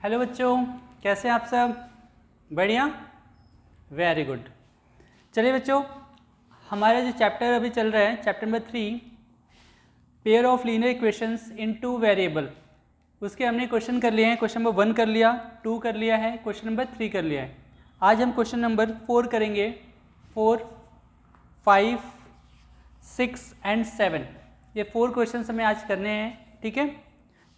Hello बच्चों, कैसे हैं आप सब? बढ़िया, वेरी गुड। चलिए बच्चों, हमारा जो चैप्टर अभी चल रहा है, chapter number 3, pair of linear equations in two variable, उसके हमने क्वेश्चन कर लिए हैं। क्वेश्चन नंबर 1 कर लिया, 2 कर लिया है, क्वेश्चन नंबर 3 कर लिया है। आज हम क्वेश्चन नंबर 4 करेंगे। 4, 5, 6 एंड 7, ये 4 क्वेश्चन हमें आज करने हैं। ठीक है,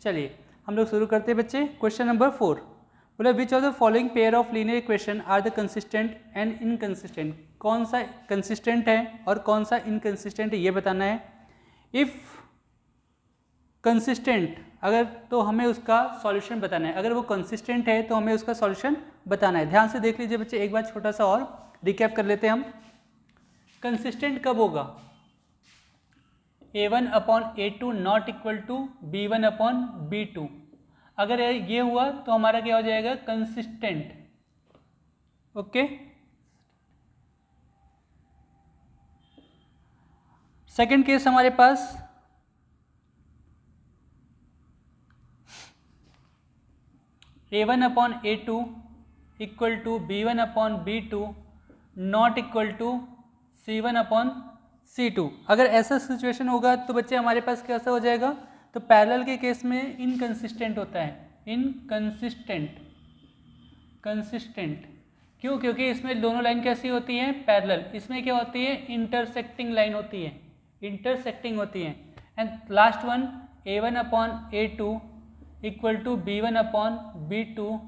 चलिए हम लोग शुरू करते हैं बच्चे। क्वेश्चन नंबर 4 बोला, which of the following pair of linear equation are the consistent and inconsistent. कौन सा कंसिस्टेंट है और कौन सा इनकंसिस्टेंट है ये बताना है। इफ़ कंसिस्टेंट अगर, तो हमें उसका सॉल्यूशन बताना है। अगर वो कंसिस्टेंट है तो हमें उसका सॉल्यूशन बताना है। ध्यान से देख लीजिए बच्चे, एक बार छोटा सा और रिकैप कर लेते हैं हम। कंसिस्टेंट कब होगा? a1 upon a2 not equal to b1 upon b2। अगर ये हुआ तो हमारा क्या हो जाएगा? कंसिस्टेंट। ओके, सेकंड केस हमारे पास a1 upon a2 equal to b1 upon b2 not equal to c1 upon c2। अगर ऐसा सिचुएशन होगा तो बच्चे हमारे पास कैसा हो जाएगा? तो पैरेलल के केस में इनकंसिस्टेंट होता है। इनकंसिस्टेंट, कंसिस्टेंट क्यों? क्योंकि इसमें दोनों लाइन कैसी होती हैं? पैरेलल। इसमें क्या होती है? इंटरसेक्टिंग लाइन होती है, इंटरसेक्टिंग होती है। And last one a1 upon a2 equal to b1 upon b2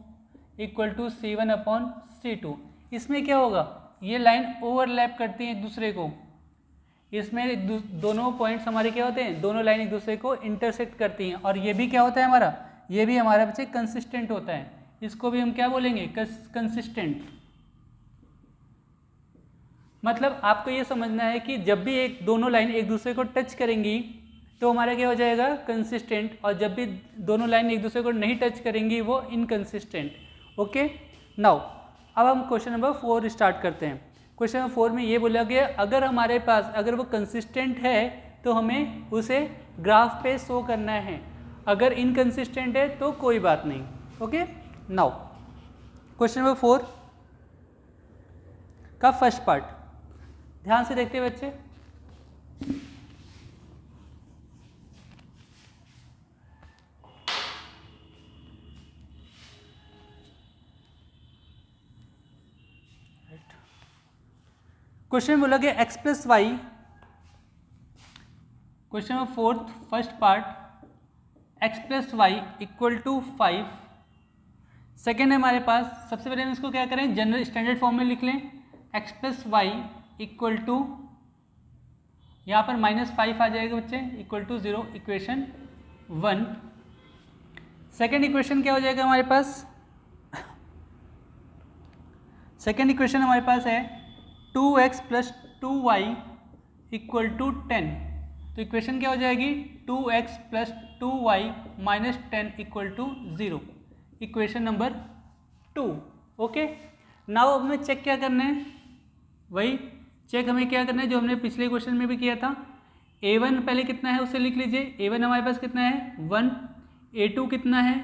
equal to c1 upon c2। इसमें क्या होगा? ये लाइन ओवरलैप करती हैं एक दूसरे को। इसमें दोनों पॉइंट्स हमारे क्या होते हैं? दोनों लाइन एक दूसरे को इंटरसेक्ट करती हैं। और ये भी क्या होता है हमारा? ये भी हमारा बच्चे कंसिस्टेंट होता है। इसको भी हम क्या बोलेंगे? कंसिस्टेंट। मतलब आपको ये समझना है कि जब भी दोनों लाइन एक दूसरे को टच करेंगी तो हमारा क्या हो जाएगा? कंसिस्टेंट। और जब भी दोनों लाइन एक दूसरे को नहीं टच करेंगी वो इनकंसिस्टेंट। ओके, नाउ अब हम क्वेश्चन नंबर 4 स्टार्ट करते हैं। क्वेश्चन नंबर 4 में ये बोला गया, अगर हमारे पास, अगर वो कंसिस्टेंट है तो हमें उसे ग्राफ पे शो करना है। अगर इनकंसिस्टेंट है तो कोई बात नहीं। ओके, नाउ क्वेश्चन नंबर 4 का फर्स्ट पार्ट ध्यान से देखते हैं बच्चे। क्वेश्चन बोला गया x plus y, question number 4 first part, x plus y equal to 5। Second है हमारे पास, सबसे पहले हम इसको क्या करें? जनरल स्टैंडर्ड फॉर्म में लिख लें। x plus y equal to, यहाँ पर -5 आ जाएगा बच्चे, equal to 0, equation 1। Second equation क्या हो जाएगा हमारे पास? सेकेंड इक्वेशन हमारे पास है 2x plus 2y equal to 10। तो इक्वेशन क्या हो जाएगी? 2x plus 2y minus 10 equal to 0, equation number 2। Okay, now अब हमें चेक क्या करना है? वही चेक हमें क्या करना है जो हमने पिछले क्वेश्चन में भी किया था। a1 पहले कितना है उसे लिख लीजिए। a1 हमारे पास कितना है? 1। a2 कितना है?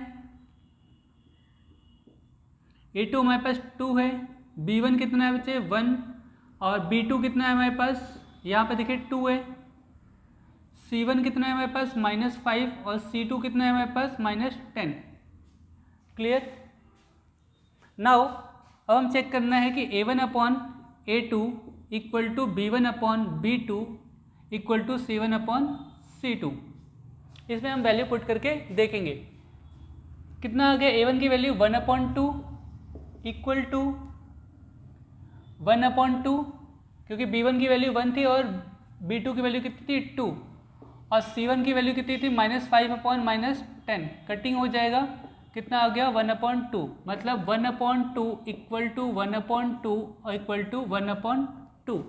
a2 हमारे पास 2 है। b1 कितना है बच्चे? 1। और b2 कितना है हमारे पास? यहाँ पे देखिए 2 है। c1 कितना है हमारे पास? -5। और c2 कितना है हमारे पास? -10। क्लियर? नाउ अब हम चेक करना है कि a1 upon a2 equal to b1 upon b2 equal to c1 upon c2। इसमें हम वैल्यू पुट करके देखेंगे कितना आ गया। a1 की वैल्यू 1/2 इक्वल टू 1/2, क्योंकि b1 की वैल्यू 1 थी और b2 की वैल्यू कितनी थी? 2। और c1 की वैल्यू कितनी थी? -5 अपॉन -10। कटिंग हो जाएगा, कितना आ गया? 1/2। मतलब 1/2 इक्वल टू 1/2 और इक्वल टू 1/2।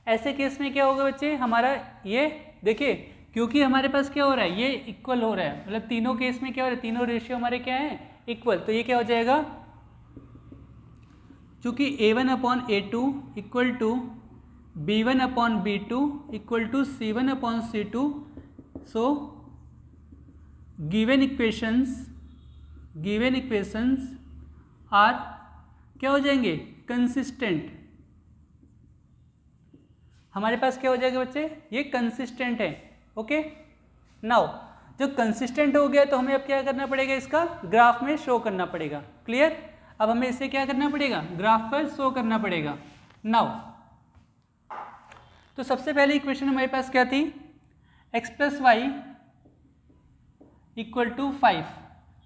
ऐसे केस में क्या होगा बच्चे हमारा? ये देखिए, क्योंकि हमारे पास क्या हो रहा है? ये इक्वल हो रहा है, मतलब तीनों केस में क्या हो रहा है? तीनों रेशियो हमारे क्या है? इक्वल। तो ये क्या हो जाएगा? चूँकि a1 upon a2 equal to b1 upon b2 equal to c1 upon c2, so given equations given equations are क्या हो जाएंगे, कंसिस्टेंट। हमारे पास क्या हो जाएगा बच्चे, ये कंसिस्टेंट है। ओके, नाउ जो कंसिस्टेंट हो गया तो हमें अब क्या करना पड़ेगा, इसका ग्राफ में शो करना पड़ेगा। क्लियर, अब हमें इसे क्या करना पड़ेगा, ग्राफ पर शो करना पड़ेगा। नाउ तो सबसे पहले इक्वेशन हमारे पास क्या थी, x plus y equal to 5।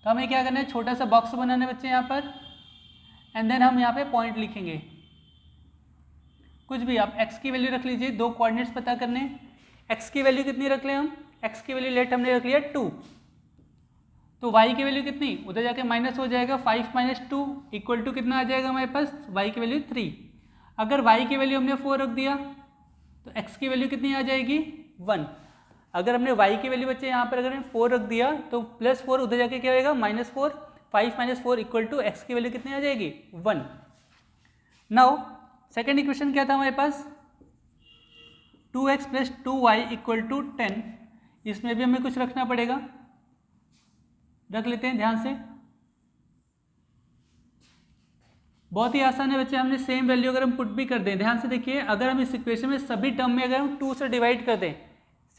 तो हमें क्या करना है, छोटा सा बॉक्स बनाना है बच्चे यहाँ पर, एंड देन हम यहाँ पे पॉइंट लिखेंगे। कुछ भी आप x की वैल्यू रख लीजिए, दो कोऑर्डिनेट्स पता करने। x की वैल्यू कितनी रख लें हम, x की वैल्यू लेट हमने रख लिया 2, तो y की वैल्यू कितनी, उधर जाके माइनस हो जाएगा, 5 माइनस 2 इक्वल टू कितना आ जाएगा हमारे पास, y की वैल्यू 3। अगर y की वैल्यू हमने 4 रख दिया तो x की वैल्यू कितनी आ जाएगी, 1। अगर हमने y की वैल्यू बच्चे यहाँ पर अगर 4 रख दिया तो प्लस 4 उधर जाके क्या होगा, minus 4, 5 minus 4 equal to x की वैल्यू कितनी आ जाएगी, 1। नाउ सेकेंड इक्वेशन क्या था हमारे पास, 2x plus 2y equal to 10। इसमें भी हमें कुछ रखना पड़ेगा, रख लेते हैं ध्यान से। बहुत ही आसान है बच्चे, हमने सेम वैल्यू अगर हम पुट भी कर दें, ध्यान से देखिए, अगर हम इस इक्वेशन में सभी टर्म में अगर हम 2 से डिवाइड कर दें,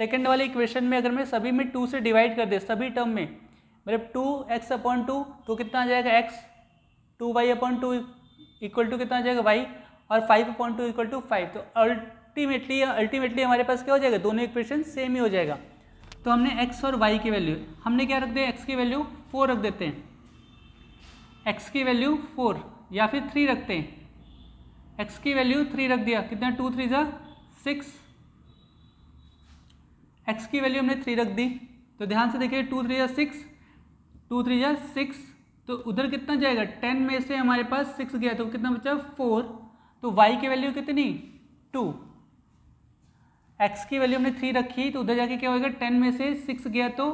सेकंड वाले इक्वेशन में अगर मैं सभी में 2 से डिवाइड कर दें सभी टर्म में, मतलब 2x अपॉन 2 तो कितना आ जाएगा x, 2y upon 2 equal to कितना आ जाएगा y, और 5 अपॉन 2 इक्वल टू 5। तो अल्टीमेटली हमारे पास क्या हो जाएगा, दोनों इक्वेशन सेम ही हो जाएगा। तो हमने x और y की वैल्यू हमने क्या रख दिया, x की वैल्यू 4 रख देते हैं, x की वैल्यू 4 या फिर 3 रखते हैं, x की वैल्यू 3 रख दिया, कितना 2 3 जा 6, x की वैल्यू हमने 3 रख दी। तो ध्यान से देखिए 2 3 जा 6, 2 3 जा 6, तो उधर कितना जाएगा, 10 में से हमारे पास 6 गया तो कितना बचा 4। तो y की वैल्यू कितनी 2, x की वैल्यू हमने 3 रखी तो उधर जाके क्या होगा, 10 में से 6 गया तो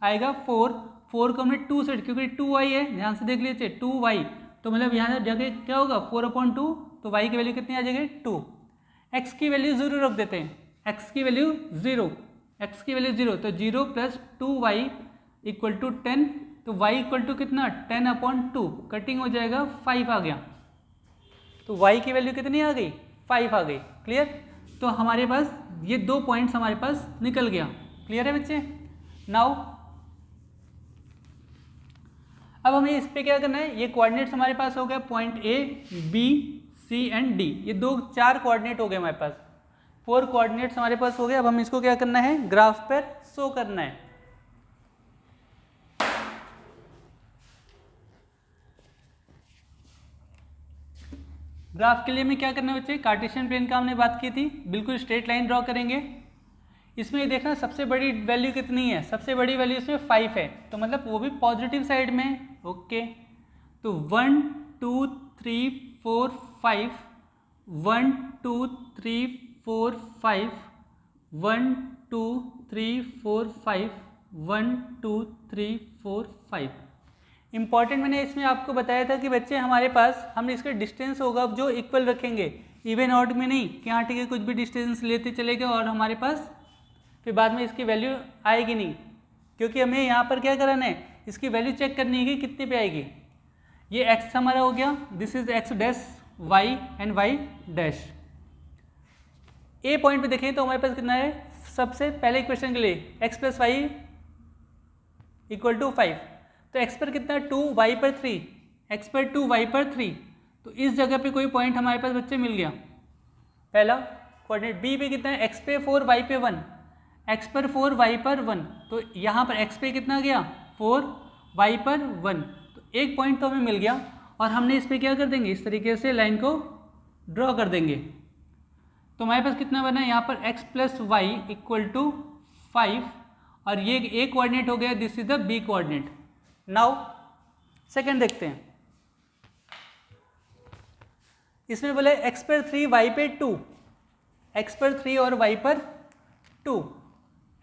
आएगा 4 को हमने 2 से, क्योंकि 2y है, ध्यान से देख लीजिए 2y, तो मतलब यहाँ जाके क्या होगा 4 अपॉन 2, तो y की वैल्यू कितनी आ जाएगी 2। x की वैल्यू 0 रख देते हैं, x की वैल्यू 0, x की वैल्यू 0, तो 0 प्लस 2y इक्वल टू 10, तो y इक्वल टू कितना 10 अपॉन 2, कटिंग हो जाएगा 5 आ गया, तो y की वैल्यू कितनी आ गई 5 आ गई। क्लियर, तो हमारे पास ये 2 पॉइंट्स हमारे पास निकल गया। क्लियर है बच्चे। नाउ अब हमें इस पे क्या करना है, ये कोऑर्डिनेट्स हमारे पास हो गए, point A, B, C and D, ये 4 कोऑर्डिनेट हो गए हमारे पास, 4 कोऑर्डिनेट्स हमारे पास हो गए। अब हम इसको क्या करना है, ग्राफ पर शो करना है। ग्राफ के लिए हमें क्या करना है बच्चे, कार्टेशियन प्लेन का हमने बात की थी, बिल्कुल स्ट्रेट लाइन ड्रॉ करेंगे। इसमें देखना सबसे बड़ी वैल्यू कितनी है, सबसे बड़ी वैल्यू इसमें 5 है, तो मतलब वो भी पॉजिटिव साइड में। ओके, तो 1 2 3 4 5, 1 2 3 4 5, 1 2 3 4 5, 1 2 3 4 5। इंपॉर्टेंट मैंने इसमें आपको बताया था कि बच्चे हमारे पास हम इसका डिस्टेंस होगा जो इक्वल रखेंगे, इवन ऑड में नहीं कि हाँ ठीक है कुछ भी डिस्टेंस लेते चलेगा और हमारे पास फिर बाद में इसकी वैल्यू आएगी नहीं, क्योंकि हमें यहाँ पर क्या कराना है, इसकी वैल्यू चेक करनी है कि कितने पे आएगी। ये x हमारा हो गया, this is x dash y and y dash. A point पे देखें तो हमारे पास कितना है, सबसे पहले इक्वेशन के लिए x plus y equal to 5, तो x पर कितना 2, y पर 3, x पर 2, y पर 3, तो इस जगह पे कोई पॉइंट हमारे पास बच्चे मिल गया पहला कोऑर्डिनेट। b पे कितना है, x पे 4, y पे 1, x पर 4, y पर 1, तो यहाँ पर x पे कितना गया 4, y पर 1, तो एक पॉइंट तो हमें मिल गया। और हमने इस पर क्या कर देंगे, इस तरीके से लाइन को ड्रॉ कर देंगे, तो हमारे पास कितना बना है यहाँ पर x plus y equal to 5, और ये a कोऑर्डिनेट हो गया, this is the b coordinate. Now second देखते हैं, इसमें बोले x पर 3, y पे 2, x पर 3 और y पर 2,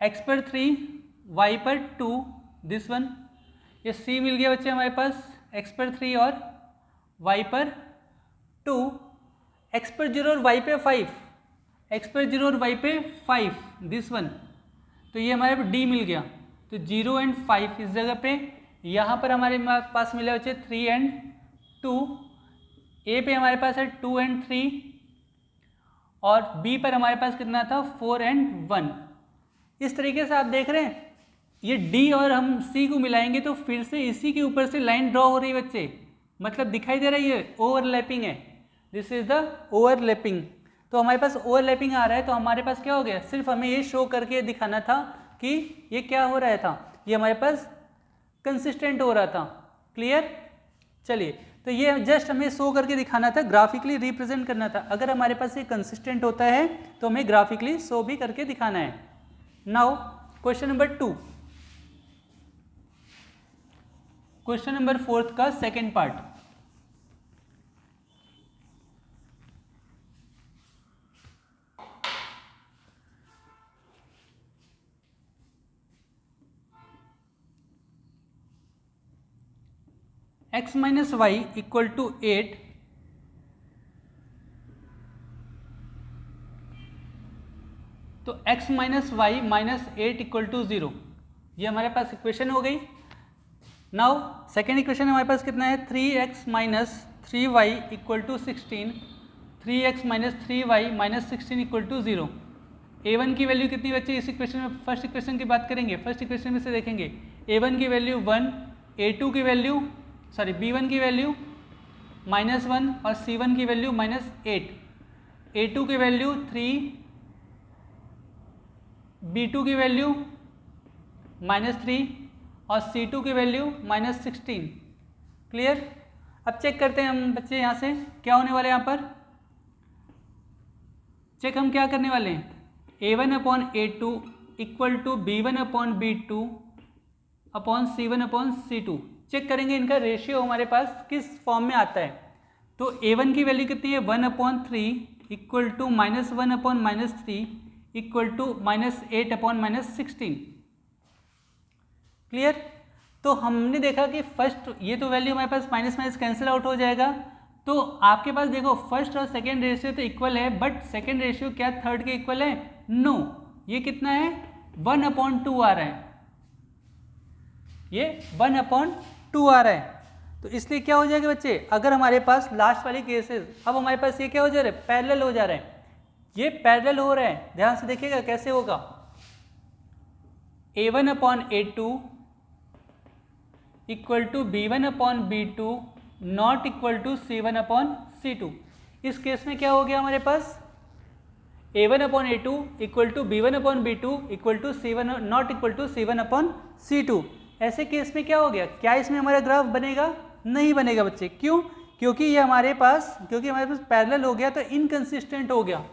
x पर 3, y पर 2, दिस वन, ये c मिल गया बच्चे हमारे पास, x पर 3 और y पर 2, x पर 0 और y पे 5, x पर 0 और y पे 5, दिस वन, तो ये हमारे पे d मिल गया, तो 0 एंड 5 इस जगह पे यहाँ पर हमारे पास मिले बच्चे 3 and 2, ए पे हमारे पास है 2 and 3 और बी पर हमारे पास कितना था 4 and 1। इस तरीके से आप देख रहे हैं ये डी और हम सी को मिलाएंगे तो फिर से इसी के ऊपर से लाइन ड्रॉ हो रही है बच्चे, मतलब दिखाई दे रहा है ये ओवरलैपिंग है, दिस इज द ओवरलैपिंग। तो हमारे पास ओवरलैपिंग आ रहा है तो हमारे पास क्या हो गया, सिर्फ हमें ये शो करके दिखाना था कि ये क्या हो रहा था, ये हमारे पास कंसिस्टेंट हो रहा था। क्लियर? चलिए, तो ये जस्ट हमें शो करके दिखाना था, ग्राफिकली रिप्रेजेंट करना था। अगर हमारे पास ये कंसिस्टेंट होता है तो हमें ग्राफिकली शो भी करके दिखाना है। Now question number 2, question number 4 का second part. x minus y equal to 8 तो x minus y minus 8 equal to 0, ये हमारे पास इक्वेशन हो गई। नाउ सेकेंड इक्वेशन हमारे पास कितना है, 3x minus 3y equal to 16, 3x minus 3y minus 16 equal to 0। a1 की वैल्यू कितनी बच्चे इस इक्वेशन में, फर्स्ट इक्वेशन की बात करेंगे, फर्स्ट इक्वेशन में से देखेंगे a1 की वैल्यू 1, a2 की वैल्यू b1 की वैल्यू -1 और c1 की वैल्यू -8, a2 की वैल्यू 3, b2 की वैल्यू -3 और c2 की वैल्यू -16। क्लियर? अब चेक करते हैं हम बच्चे यहाँ से क्या होने वाले हैं, यहाँ पर चेक हम क्या करने वाले हैं, a1 upon a2 equal to b1 upon b2 upon c1 upon c2। Check करेंगे इनका रेशियो हमारे पास किस फॉर्म में आता है। तो a1 की वैल्यू कितनी है, 1/3 equal to -1 upon -3 equal to -8 upon -16। Clear? तो हमने देखा कि फर्स्ट ये तो वैल्यू हमारे पास माइनस माइनस कैंसिल आउट हो जाएगा, तो आपके पास देखो फर्स्ट और सेकेंड रेशियो तो इक्वल है, बट सेकेंड रेशियो क्या थर्ड के इक्वल है? नो, ये कितना है 1/2 आ रहा है, ये 1/2 आ रहा है। तो इसलिए क्या हो जाएगा बच्चे, अगर हमारे पास लास्ट वाली केसेस, अब हमारे पास ये क्या हो जा रहा है, पैरेलल हो जा रहा है, ये पैरेलल हो रहा है, ध्यान से देखिएगा कैसे होगा, a1 upon a2 equal to b1 upon b2 not equal to c1 upon c2। इस केस में क्या हो गया हमारे पास, a1 upon a2 equal to b1 upon b2 equal to c1 not equal to c1 upon c2। ऐसे case में क्या हो गया, क्या इसमें हमारा ग्राफ बनेगा? नहीं बनेगा बच्चे। क्यों? क्योंकि ये हमारे पास पैरेलल हो गया तो इनकंसिस्टेंट हो गया।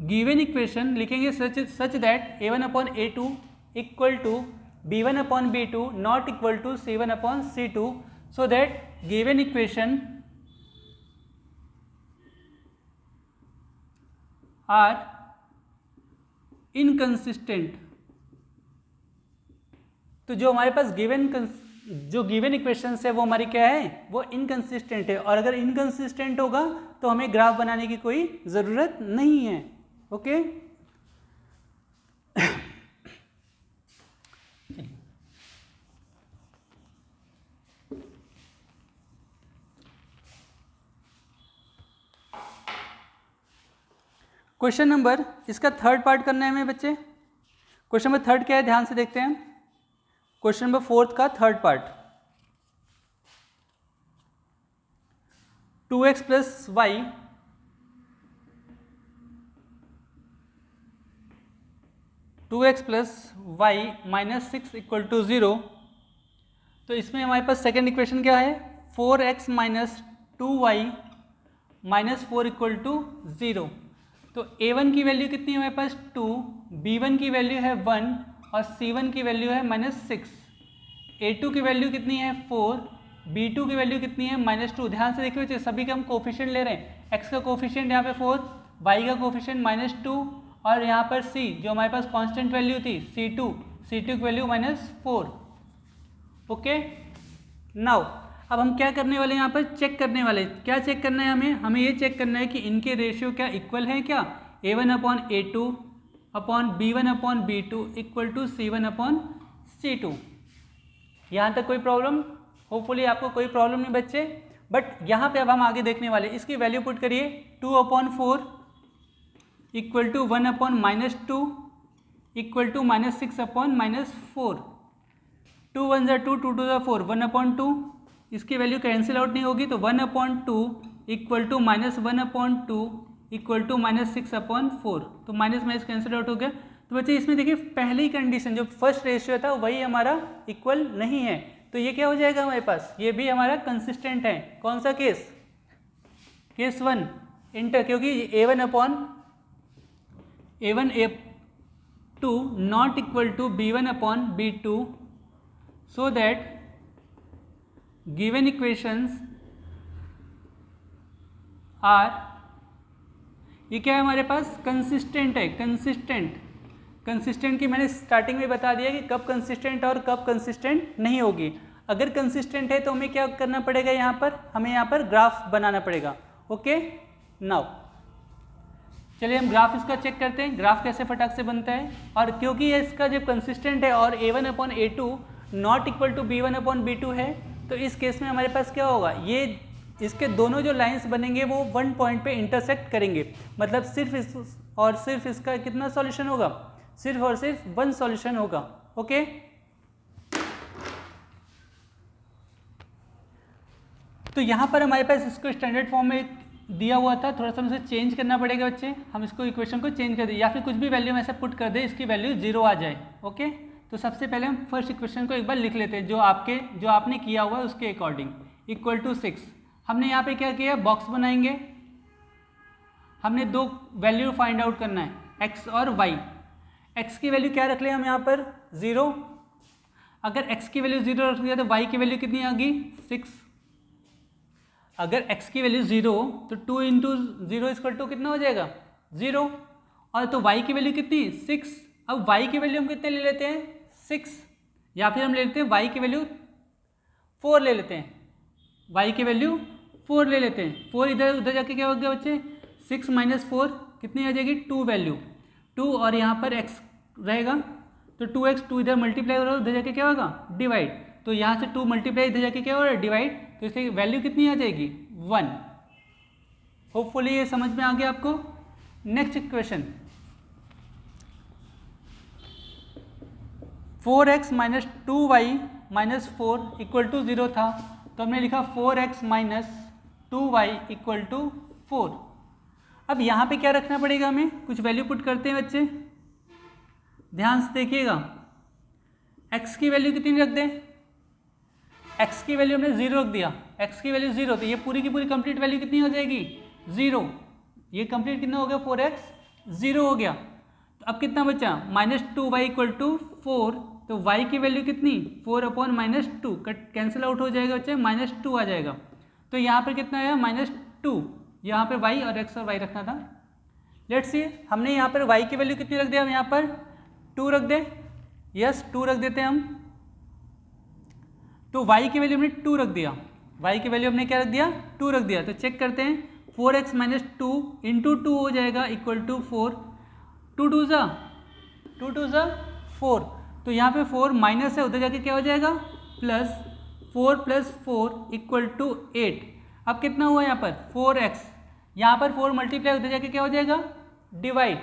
गिवन इक्वेशन लिखेंगे such that a1 upon a2 equal to b1 upon b2 not equal to c1 upon c2, so that given equation are inconsistent. तो जो हमारे पास गिवन इक्वेशंस है वो हमारी क्या है, वो इनकंसिस्टेंट है, और अगर इनकंसिस्टेंट होगा तो हमें ग्राफ बनाने की कोई ज़रूरत नहीं है। ओके, क्वेश्चन नंबर, इसका थर्ड पार्ट करना है हमें बच्चे। क्वेश्चन नंबर थर्ड क्या है, ध्यान से देखते हैं। क्वेश्चन नंबर 4 का third part, 2x plus y minus 6 equal to 0। तो इसमें हमारे पास सेकेंड इक्वेशन क्या है, 4x minus 2y minus 4 equal to 0। तो a1 की वैल्यू कितनी है हमारे पास 2, b1 की वैल्यू है 1 और c1 की वैल्यू है -6, a2 की वैल्यू कितनी है 4, b2 की वैल्यू कितनी है -2। ध्यान से देखिए बच्चे, सभी का हम कोफिशिएंट ले रहे हैं, x का कोफिशिएंट यहाँ पे 4, y का कोफिशिएंट -2 और यहाँ पर c जो हमारे पास कांस्टेंट वैल्यू थी c2 की वैल्यू -4। ओके, नाउ अब हम क्या करने वाले हैं, यहाँ पर चेक करने वाले, क्या चेक करना है हमें ये चेक करना है कि इनके रेशियो क्या इक्वल है क्या, a1 upon a2 upon b1 upon b2 equal to c1 upon c2। यहाँ तक कोई प्रॉब्लम? होपफुली आपको कोई प्रॉब्लम नहीं बच्चे। बट यहाँ पे अब हम आगे देखने वाले, इसकी वैल्यू पुट करिए 2/4 इक्वल टू 1/-2 इक्वल टू -6/-4। 2 1 ज़ा 2, 2 2 ज़ा 4, 1/2 इसकी वैल्यू कैंसिल आउट नहीं होगी, तो 1/2 इक्वल टू -1/2 इक्वल टू -6/4। तो माइनस माइनस कैंसिल आउट हो गया। तो बच्चे इसमें देखिए पहली कंडीशन जो फर्स्ट रेशियो था वही हमारा इक्वल नहीं है, तो ये क्या हो जाएगा हमारे पास, ये भी हमारा कंसिस्टेंट है। कौन सा केस? केस 1 इंटर, क्योंकि A1/A2 not equal to B1/B2 so that given equations are, ये क्या है हमारे पास, कंसिस्टेंट है। कंसिस्टेंट की मैंने स्टार्टिंग में बता दिया कि कब कंसिस्टेंट और कब कंसिस्टेंट नहीं होगी। अगर कंसिस्टेंट है तो हमें क्या करना पड़ेगा, यहाँ पर हमें यहाँ पर ग्राफ बनाना पड़ेगा। ओके, नाउ चलिए हम ग्राफ इसका चेक करते हैं, ग्राफ कैसे फटाक से बनता है। और क्योंकि ये इसका जब कंसिस्टेंट है और A1/A2 not equal to B1/B2 है, तो इस केस में हमारे पास क्या होगा, ये इसके दोनों जो लाइंस बनेंगे वो वन पॉइंट पे इंटरसेक्ट करेंगे। मतलब सिर्फ इस और सिर्फ इसका कितना सॉल्यूशन होगा, सिर्फ और सिर्फ वन सॉल्यूशन होगा। ओके, तो यहाँ पर हमारे पास इसको स्टैंडर्ड फॉर्म में दिया हुआ था, थोड़ा सा उसे चेंज करना पड़ेगा बच्चे। हम इसको इक्वेशन को चेंज कर दें या फिर कुछ भी वैल्यू में ऐसा पुट कर दे इसकी वैल्यू 0 आ जाए। ओके, तो सबसे पहले हम फर्स्ट इक्वेशन को एक बार लिख लेते हैं, जो आपने किया हुआ है उसके अकॉर्डिंग। इक्वल टू 6, हमने यहाँ पे क्या किया, बॉक्स बनाएंगे। हमने दो वैल्यू फाइंड आउट करना है, x और y। x की वैल्यू क्या रख लें हम यहाँ पर, 0। अगर x की वैल्यू 0 रख दिया तो y की वैल्यू कितनी आ गई, 6। अगर x की वैल्यू 0 तो 2 इंटू 0 इक्वल टू कितना हो जाएगा, 0। और तो y की वैल्यू कितनी, 6। अब y की वैल्यू हम कितने ले लेते हैं, 6, या फिर हम ले लेते हैं y की वैल्यू 4 ले लेते हैं, y की वैल्यू 4 ले लेते हैं। 4 इधर उधर जाके क्या हो गया बच्चे, 6 माइनस 4 कितनी आ जाएगी, 2 वैल्यू 2, और यहाँ पर x रहेगा तो 2x, 2 इधर मल्टीप्लाई हो रहा है, उधर जाके क्या होगा, डिवाइड। तो यहाँ से 2 मल्टीप्लाई इधर जाके क्या हो रहा है, डिवाइड। तो इसकी वैल्यू कितनी आ जाएगी, 1। होपफुली ये समझ में आ गया आपको। Next equation, 4x minus 2y minus 4 equal to 0 था, तो हमने लिखा 4x minus 2y equal to 4। अब यहाँ पे क्या रखना पड़ेगा, हमें कुछ वैल्यू पुट करते हैं बच्चे, ध्यान से देखिएगा। x की वैल्यू कितनी रख दें, x की वैल्यू हमने 0 रख दिया, x की वैल्यू 0, तो ये पूरी की पूरी कंप्लीट वैल्यू कितनी हो जाएगी, 0। ये कंप्लीट कितना हो गया, 4x 0 हो गया। तो अब कितना बचा, माइनस 2y इक्वल टू 4, तो y की वैल्यू कितनी, 4/-2, कट कैंसिल आउट हो जाएगा बच्चे, -2 आ जाएगा। तो यहाँ पर कितना आया, -2। यहाँ पर y और x और y रखना था। लेट्स सी, हमने यहाँ पर y की वैल्यू कितनी रख दिया, हम यहाँ पर 2 रख दें, यस 2 रख देते हैं हम। तो y की वैल्यू हमने 2 रख दिया, y की वैल्यू हमने क्या रख दिया, 2 रख दिया। तो चेक करते हैं, 4x माइनस 2 इंटू 2 हो जाएगा इक्वल टू 4, 2 2 ज़ा 4। तो यहाँ पे 4 माइनस है, उधर जाके क्या हो जाएगा, प्लस 4 + 4 इक्वल टू 8। अब कितना हुआ यहाँ पर, 4x, यहाँ पर 4 मल्टीप्लाई उधर जाके क्या हो जाएगा, डिवाइड।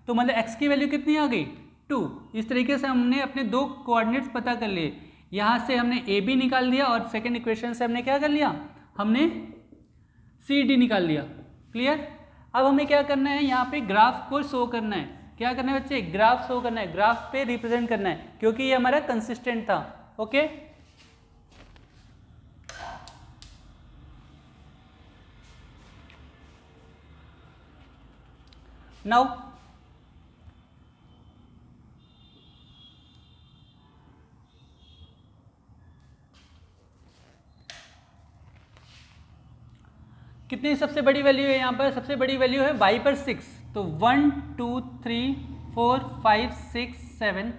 तो मतलब x की वैल्यू कितनी आ गई, 2। इस तरीके से हमने अपने दो कोऑर्डिनेट्स पता कर लिए। यहाँ से हमने ए बी निकाल दिया और सेकेंड इक्वेशन से हमने क्या कर लिया, हमने सी डी निकाल लिया। क्लियर। अब हमें क्या करना है, यहाँ पे ग्राफ को शो करना है। क्या करना है बच्चे, ग्राफ शो करना है, ग्राफ पे रिप्रेजेंट करना है, क्योंकि ये हमारा कंसिस्टेंट था। ओके, नाउ कितनी सबसे बड़ी वैल्यू है यहाँ पर, सबसे बड़ी वैल्यू है y पर 6। तो 1 2 3 4 5 6 7,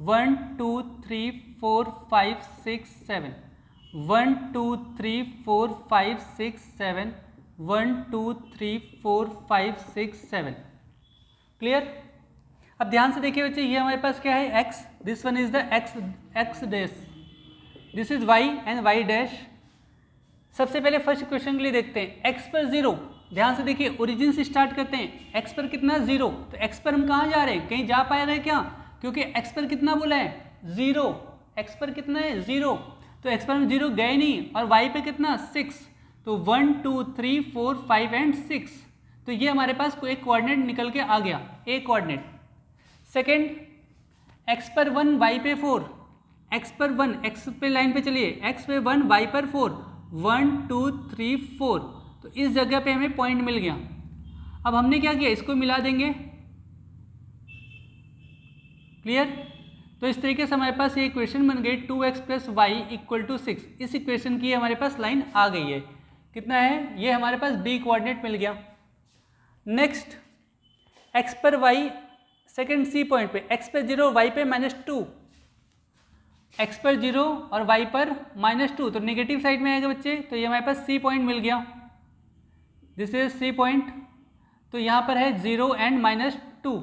1 2 3 4 5 6 7, 1 2 3 4 5 6 7, 1 2 3 4 5 6 7। क्लियर। अब ध्यान से देखिए बच्चे, ये हमारे पास क्या है, x, this one is the x dash, this is y and y dash. सबसे पहले फर्स्ट इक्वेशन के लिए देखते हैं x पर 0। ध्यान से देखिए, ओरिजिन से स्टार्ट करते हैं। x पर कितना 0, तो x पर हम कहाँ जा रहे हैं, कहीं जा पा रहे हैं क्या, क्योंकि x पर कितना बोला है 0, x पर कितना है 0, तो x पर हम 0 गए नहीं। और y पे कितना 6, तो 1 2 3 4 5 एंड 6, तो ये हमारे पास कोई एक कोऑर्डिनेट निकल के आ गया, ए कोऑर्डिनेट। सेकेंड, x पर 1 y पे 4, x पर 1, x पे लाइन पे चलिए, x पे 1 y पर 4, 1 2 3 4, तो इस जगह पे हमें पॉइंट मिल गया। अब हमने क्या किया, इसको मिला देंगे। क्लियर? तो इस तरीके से हमारे पास ये इक्वेशन बन गई 2x plus y equal to 6। इस इक्वेशन की हमारे पास लाइन आ गई है। कितना है, ये हमारे पास b कोऑर्डिनेट मिल गया। नेक्स्ट, x पर y, सेकेंड सी पॉइंट पे x पर 0 y पे -2, x पर 0 और y पर -2, तो नेगेटिव साइड में आएगा बच्चे, तो ये हमारे पास सी पॉइंट मिल गया। This is C point. तो यहाँ पर है 0 एंड -2,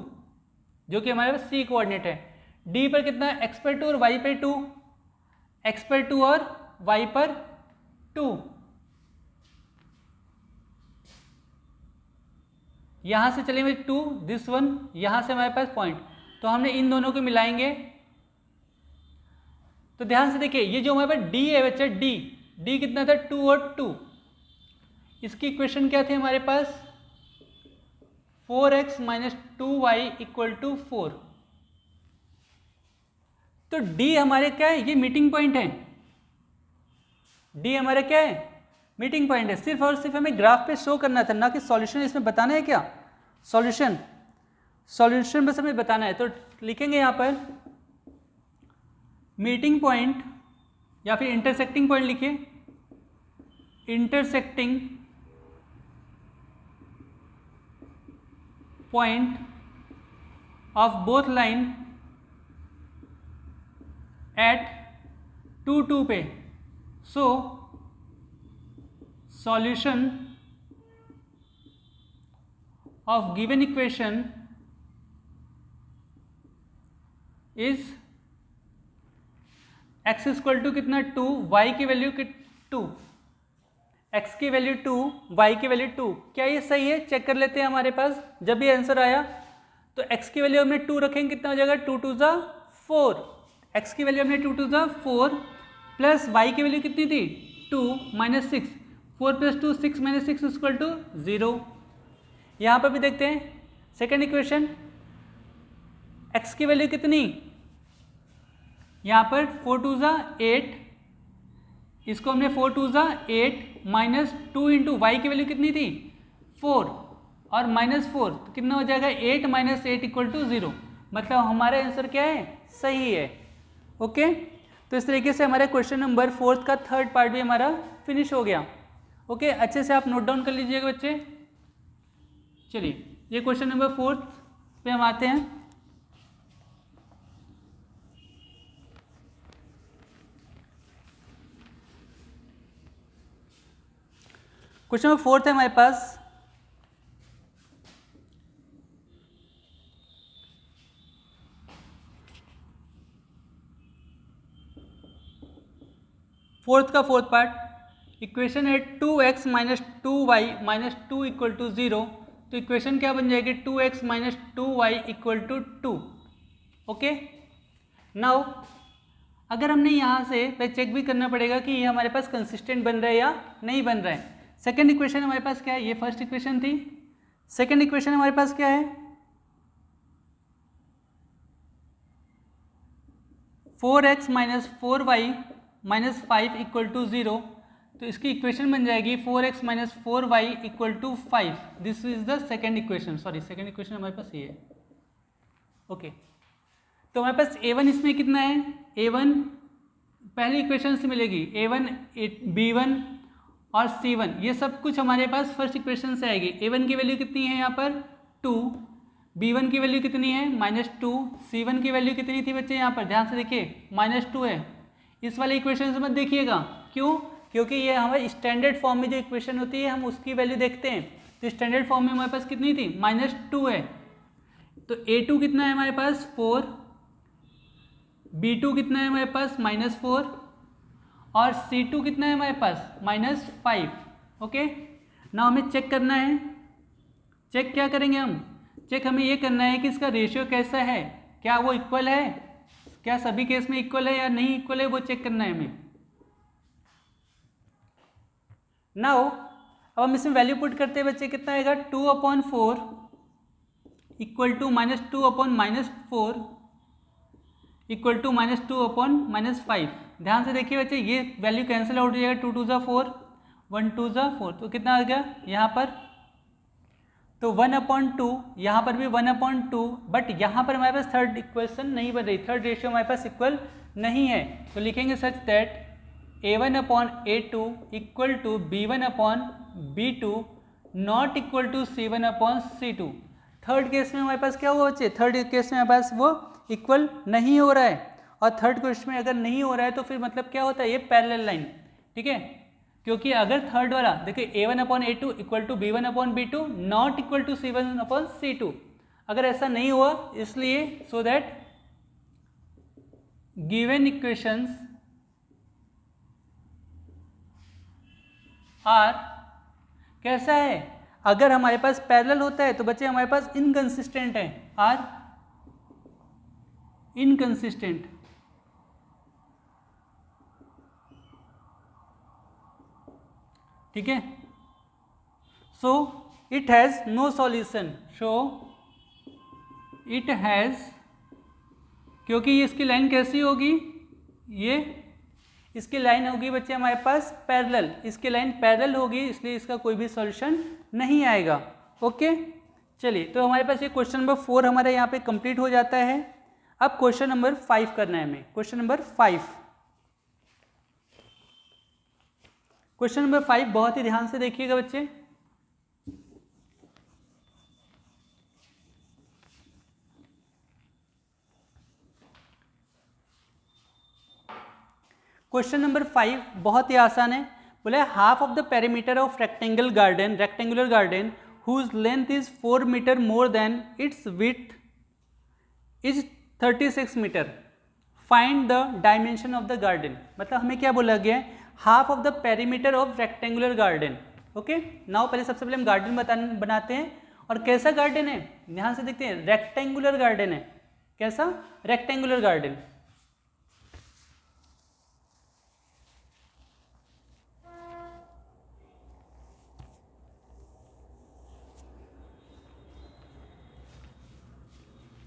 जो कि हमारे पास सी कोऑर्डिनेट है। डी पर कितना है, x पर 2 और y पर 2, x पर 2 और y पर 2। यहाँ से चलेंगे 2, दिस वन, यहाँ से हमारे पास पॉइंट, तो हमने इन दोनों को मिलाएंगे। तो ध्यान से देखिए, ये जो हमारे पास d है बच्चा, d कितना था 2 और 2, इसकी इक्वेशन क्या थी हमारे पास 4x minus 2y equal to 4। तो d हमारे क्या है, ये मीटिंग पॉइंट है, d हमारा क्या है मीटिंग पॉइंट है। सिर्फ और सिर्फ हमें ग्राफ पे शो करना था, ना कि सॉल्यूशन इसमें बताना है। क्या सॉल्यूशन बस हमें बताना है। तो लिखेंगे यहाँ पर मीटिंग पॉइंट या फिर इंटरसेक्टिंग पॉइंट लिखिए, intersecting point of both line at 2 2 पे। सो solution of given equation is x equal to कितना 2, y की वैल्यू 2, x की वैल्यू 2, y की वैल्यू 2। क्या ये सही है, चेक कर लेते हैं। हमारे पास जब ये आंसर आया तो x की वैल्यू हमने 2 रखेंगे, कितना हो जाएगा 2 2 4, x की वैल्यू हमने 2 2 4 प्लस y की वैल्यू कितनी थी 2 minus 6, 4 plus 2 6 minus 6 equal to 0। यहाँ पर भी देखते हैं सेकेंड इक्वेशन, x की वैल्यू कितनी, यहाँ पर 4 2 8, इसको हमने 4 2 8 माइनस 2 इंटू वाई की वैल्यू कितनी थी 4 और माइनस 4, तो कितना हो जाएगा 8 माइनस 8 इक्वल टू 0। मतलब हमारा आंसर क्या है, सही है। ओके, तो इस तरीके से हमारे क्वेश्चन नंबर 4 का थर्ड पार्ट भी हमारा फिनिश हो गया। ओके, अच्छे से आप नोट डाउन कर लीजिएगा बच्चे। चलिए, ये क्वेश्चन नंबर 4 पे हम आते हैं। क्वेश्चन नंबर 4 है हमारे पास, फोर्थ का फोर्थ पार्ट। इक्वेशन है 2x minus 2y minus 2 equal to 0। तो इक्वेशन क्या बन जाएगी 2x minus 2y equal to 2। Okay, now अगर हमने यहाँ से पहले चेक भी करना पड़ेगा कि ये हमारे पास कंसिस्टेंट बन रहा है या नहीं बन रहा है। सेकेंड इक्वेशन हमारे पास क्या है, ये फर्स्ट इक्वेशन थी। सेकेंड इक्वेशन हमारे पास क्या है 4x minus 4y minus 5 equal to 0। तो इसकी इक्वेशन बन जाएगी 4x minus 4y equal to 5। This is the second equation. Sorry, second equation हमारे पास ये है। ओके, तो हमारे पास a1 इसमें कितना है, a1 पहली इक्वेशन से मिलेगी, a1 b1 और c1, ये सब कुछ हमारे पास फर्स्ट इक्वेशन से आएगी। a1 की वैल्यू कितनी है यहाँ पर 2, b1 की वैल्यू कितनी है -2, c1 की वैल्यू कितनी थी बच्चे, यहाँ पर ध्यान से देखिए -2 है। इस वाले इक्वेशन से मत देखिएगा, क्यों, क्योंकि ये हमारे स्टैंडर्ड फॉर्म में जो इक्वेशन होती है हम उसकी वैल्यू देखते हैं। तो स्टैंडर्ड फॉर्म में हमारे पास कितनी थी -2 है। तो a2 कितना है हमारे पास 4, b2 कितना है हमारे पास -4 और C2 कितना है हमारे पास -5। ओके, ना हमें चेक करना है, चेक क्या करेंगे हम, चेक हमें ये करना है कि इसका रेशियो कैसा है, क्या वो इक्वल है, क्या सभी केस में इक्वल है या नहीं इक्वल है, वो चेक करना है हमें। नाउ अब हम इसमें वैल्यू पुट करते हैं बच्चे, कितना आएगा 2/4 इक्वल टू -2/-4 इक्वल टू -2/-5। ध्यान से देखिए बच्चे, ये वैल्यू कैंसिल आउट हो जाएगा, 2 2 4 1 2 4, तो कितना आ गया यहाँ पर, तो 1/2, यहाँ पर भी 1/2, बट यहाँ पर हमारे पास थर्ड इक्वेशन नहीं बन रही, थर्ड रेशियो हमारे पास इक्वल नहीं है, तो लिखेंगे such that A1/A2 equal to B1/B2 not equal to C1/C2। Third case में हमारे पास क्या हुआ बच्चे, थर्ड केस में हमारे पास वो इक्वल नहीं हो रहा है, और थर्ड केस में अगर नहीं हो रहा है तो फिर मतलब क्या होता है, ये पैरेलल लाइन, ठीक है, क्योंकि अगर थर्ड वाला देखिए A1/A2 equal to B1/B2 not equal to C1/C2, अगर ऐसा नहीं हुआ इसलिए so that given equations are कैसा है, अगर हमारे पास पैरेलल होता है तो बच्चे हमारे पास इनकंसिस्टेंट है, आर इनकंसिस्टेंट। ठीक है, so it has no solution, so it has, क्योंकि इसकी लाइन कैसी होगी, ये इसकी लाइन होगी बच्चे हमारे पास पैरेलल, इसकी लाइन पैरेलल होगी, इसलिए इसका कोई भी सॉल्यूशन नहीं आएगा। ओके, चलिए, तो हमारे पास ये क्वेश्चन नंबर 4 हमारे यहाँ पे कंप्लीट हो जाता है। अब क्वेश्चन नंबर 5 करना है हमें, क्वेश्चन नंबर 5। क्वेश्चन नंबर 5 बहुत ही ध्यान से देखिएगा बच्चे। क्वेश्चन नंबर 5 बहुत ही आसान है, बोले half of the perimeter of rectangular garden whose length is 4 metre more than its width is 36 metre, find the dimension of the garden. मतलब हमें क्या बोला गया है, half of the perimeter of rectangular garden. Okay, now पहले सबसे पहले हम गार्डन बनाते हैं, और कैसा गार्डन है ध्यान से देखते हैं, रेक्टेंगुलर गार्डन है। कैसा, रेक्टेंगुलर गार्डन।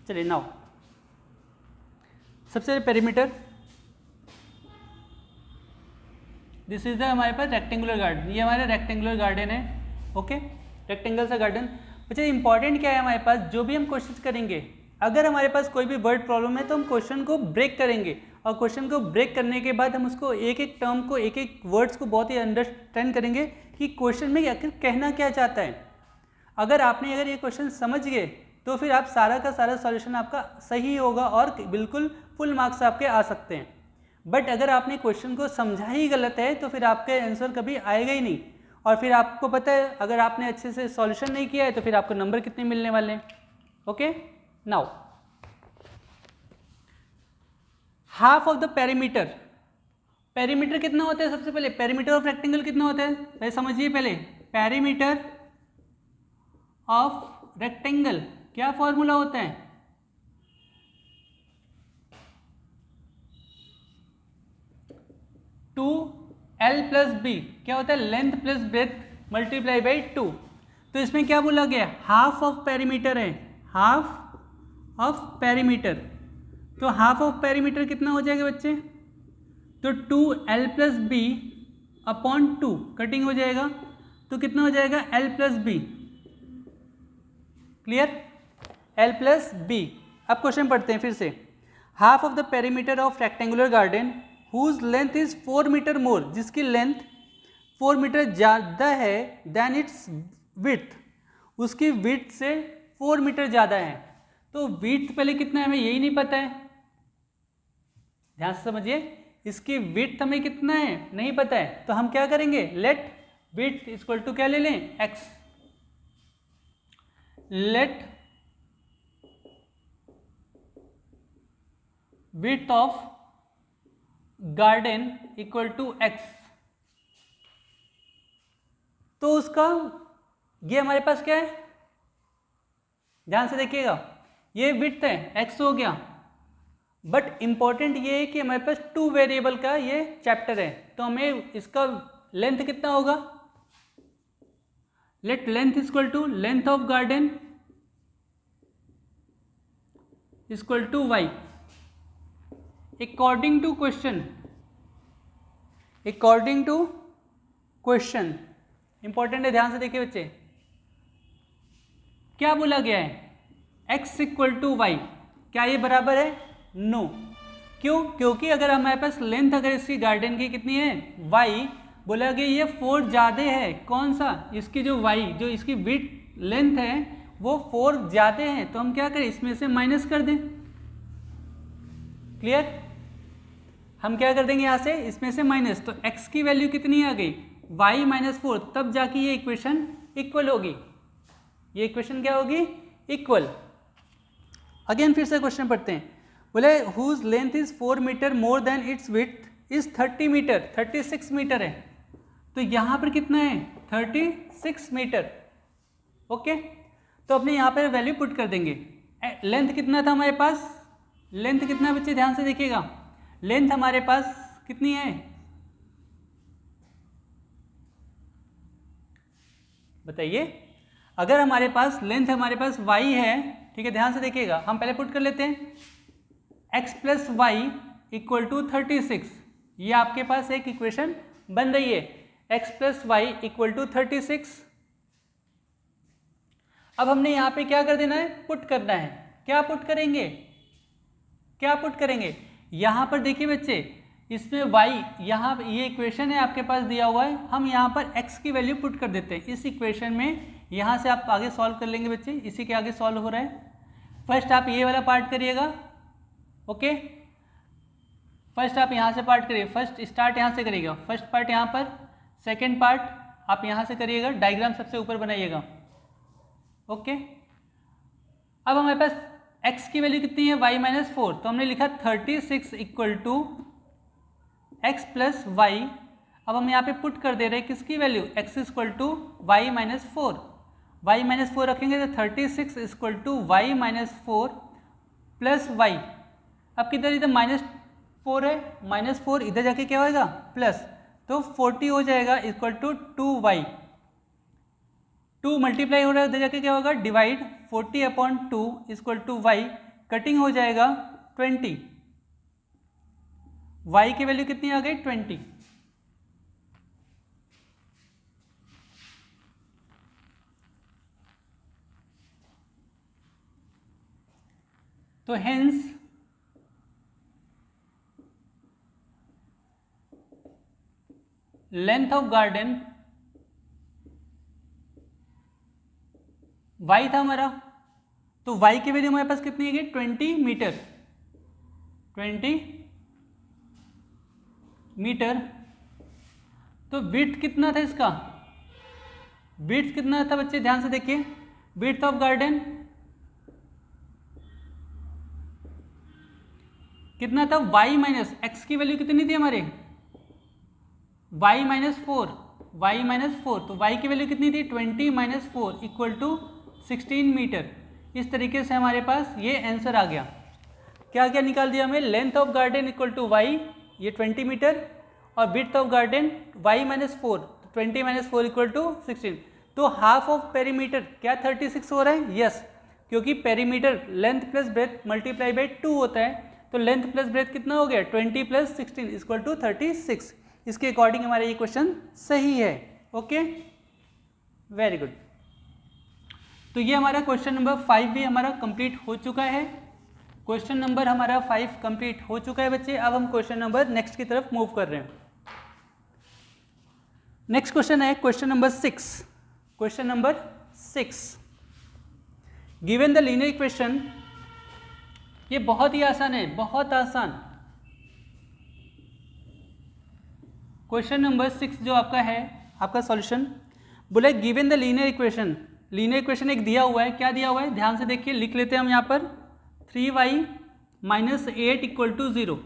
चलिए नाउ सबसे पेरीमीटर, दिस इज द हमारे पास रेक्टेंगुलर गार्डन, ये हमारा रेक्टेंगुलर गार्डन है। ओके, रेक्टेंगल सा गार्डन। बच्चे इंपॉर्टेंट क्या है हमारे पास, जो भी हम क्वेश्चन करेंगे, अगर हमारे पास कोई भी वर्ड प्रॉब्लम है तो हम क्वेश्चन को ब्रेक करेंगे, और क्वेश्चन को ब्रेक करने के बाद हम उसको एक एक टर्म को, एक एक वर्ड्स को बहुत ही अंडरस्टैंड करेंगे कि क्वेश्चन में आखिर कहना क्या चाहता है। अगर ये क्वेश्चन समझ गए तो फिर आप सारा का सारा सॉल्यूशन आपका सही होगा और बिल्कुल फुल मार्क्स आपके आ सकते हैं। बट अगर आपने क्वेश्चन को समझा ही गलत है तो फिर आपके आंसर कभी आएगा ही नहीं, और फिर आपको पता है अगर आपने अच्छे से सॉल्यूशन नहीं किया है तो फिर आपको नंबर कितने मिलने वाले हैं। Okay, now half of the perimeter, perimeter कितना होता है, सबसे पहले पेरीमीटर ऑफ रेक्टेंगल कितना होता है भाई समझिए पहले, पेरीमीटर ऑफ रेक्टेंगल क्या फॉर्मूला होता है, 2l+b, क्या होता है, length plus breadth multiply by 2। तो इसमें क्या बोला गया, हाफ ऑफ पेरीमीटर है, हाफ ऑफ पेरीमीटर, तो हाफ ऑफ पेरीमीटर कितना हो जाएगा बच्चे, तो 2l+b/2 कटिंग हो जाएगा, तो कितना हो जाएगा l+b, क्लियर, l+b। अब क्वेश्चन पढ़ते हैं फिर से, half of the perimeter of rectangular garden whose length is 4 metre more, जिसकी लेंथ 4 मीटर ज़्यादा है देन इट्स विड्थ, उसकी विड्थ से 4 मीटर ज़्यादा है। तो विड्थ पहले कितना है हमें यही नहीं पता है, ध्यान से समझिए, इसकी विड्थ हमें कितना है नहीं पता है, तो हम क्या करेंगे, लेट विड्थ इक्वल टू क्या ले लें, x, let width of garden equal to x, तो उसका ये हमारे पास क्या है, ध्यान से देखिएगा, ये विड्थ है, एक्स हो गया, बट इंपॉर्टेंट ये है कि हमारे पास 2 वेरिएबल का ये चैप्टर है, तो हमें इसका लेंथ कितना होगा, let length equal to length of garden equal to y according to question, according to question, important है, ध्यान से देखिए बच्चे, क्या बोला गया है, x इक्वल टू वाई, क्या ये बराबर है, नो, क्यों, क्योंकि अगर हमारे पास लेंथ अगर इसकी गार्डन की कितनी है, y, बोला गया ये 4 ज़्यादा है, कौन सा, इसकी जो y, जो इसकी विड्थ लेंथ है वो 4 ज़्यादा है, तो हम क्या करें, इसमें से माइनस कर दें, क्लियर, हम क्या कर देंगे यहाँ से, इसमें से माइनस, तो x की वैल्यू कितनी आ गई, y माइनस 4, तब जाके ये इक्वेशन इक्वल होगी, ये इक्वेशन क्या होगी, इक्वल। अगेन फिर से क्वेश्चन पढ़ते हैं, बोले whose length is 4 metre more than its width is 30 metre, 36 metre है, तो यहाँ पर कितना है, 36 मीटर, ओके, तो अपने यहाँ पर वैल्यू पुट कर देंगे, लेंथ कितना था हमारे पास, लेंथ कितना बच्चे, ध्यान से देखिएगा, लेंथ हमारे पास कितनी है, बताइए, अगर हमारे पास लेंथ हमारे पास y है, ठीक है, ध्यान से देखिएगा, हम पहले पुट कर लेते हैं, x plus y equal to 36, ये आपके पास एक इक्वेशन बन रही है, x plus y equal to 36। अब हमने यहाँ पे क्या कर देना है, पुट करना है, क्या पुट करेंगे, क्या पुट करेंगे, यहाँ पर देखिए बच्चे, इसमें y, यहाँ ये इक्वेशन है आपके पास दिया हुआ है, हम यहाँ पर x की वैल्यू पुट कर देते हैं इस इक्वेशन में, यहाँ से आप आगे सॉल्व कर लेंगे बच्चे, इसी के आगे सॉल्व हो रहा है, फर्स्ट आप ये वाला पार्ट करिएगा, ओके, फर्स्ट आप यहाँ से पार्ट करिए, फर्स्ट स्टार्ट यहाँ से करिएगा, फर्स्ट पार्ट यहाँ पर, सेकेंड पार्ट आप यहाँ से करिएगा, डायग्राम सबसे ऊपर बनाइएगा, ओके। अब हमारे पास x की वैल्यू कितनी है, y माइनस 4, तो हमने लिखा 36 equal to x plus y, अब हम यहाँ पे पुट कर दे रहे हैं किसकी value, x equal to y minus 4, y minus 4 रखेंगे तो 36 equal to y minus 4 plus y, अब किधर, इधर माइनस 4 है, माइनस 4 इधर जाके क्या होएगा, प्लस, तो 40 हो जाएगा इक्वल टू 2y, 2 मल्टीप्लाई हो रहा है, उधर जाके क्या होगा, divide, 40 upon 2 equal to y, cutting हो जाएगा 20, y की वैल्यू कितनी आ गई, 20, तो hence length of garden y था हमारा, तो y की वैल्यू हमारे पास कितनी है, 20 मीटर, 20 मीटर, तो विड्थ कितना था इसका, विड्थ कितना था बच्चे, ध्यान से देखिए, विड्थ ऑफ गार्डन कितना था, y माइनस x की वैल्यू कितनी थी हमारे, y माइनस 4, y माइनस 4, तो y की वैल्यू कितनी थी, 20 माइनस 4 इक्वल टू 16 मीटर, इस तरीके से हमारे पास ये आंसर आ गया, क्या क्या निकाल दिया हमें, length of garden equal to y, ये 20 मीटर, और width of garden y minus 4, 20 minus 4 equal to 16, तो हाफ ऑफ पेरीमीटर क्या 36 हो रहा है, यस, क्योंकि perimeter length plus breadth multiply by 2 होता है, तो लेंथ प्लस ब्रेथ कितना हो गया, 20 प्लस 16 इक्वल टू 36, इसके अकॉर्डिंग हमारा ये क्वेश्चन सही है, ओके, वेरी गुड। तो ये हमारा क्वेश्चन नंबर 5 भी हमारा कंप्लीट हो चुका है, क्वेश्चन नंबर हमारा 5 कंप्लीट हो चुका है बच्चे। अब हम क्वेश्चन नंबर नेक्स्ट की तरफ मूव कर रहे हैं। नेक्स्ट क्वेश्चन है question number 6। Question number 6, given the linear equation, ये बहुत ही आसान है, बहुत आसान। क्वेश्चन नंबर 6 जो आपका है, आपका सॉल्यूशन बोले given the linear equation, linear equation एक दिया हुआ है, क्या दिया हुआ है ध्यान से देखिए, लिख लेते हैं हम यहाँ पर 3y minus 8 equal to 0,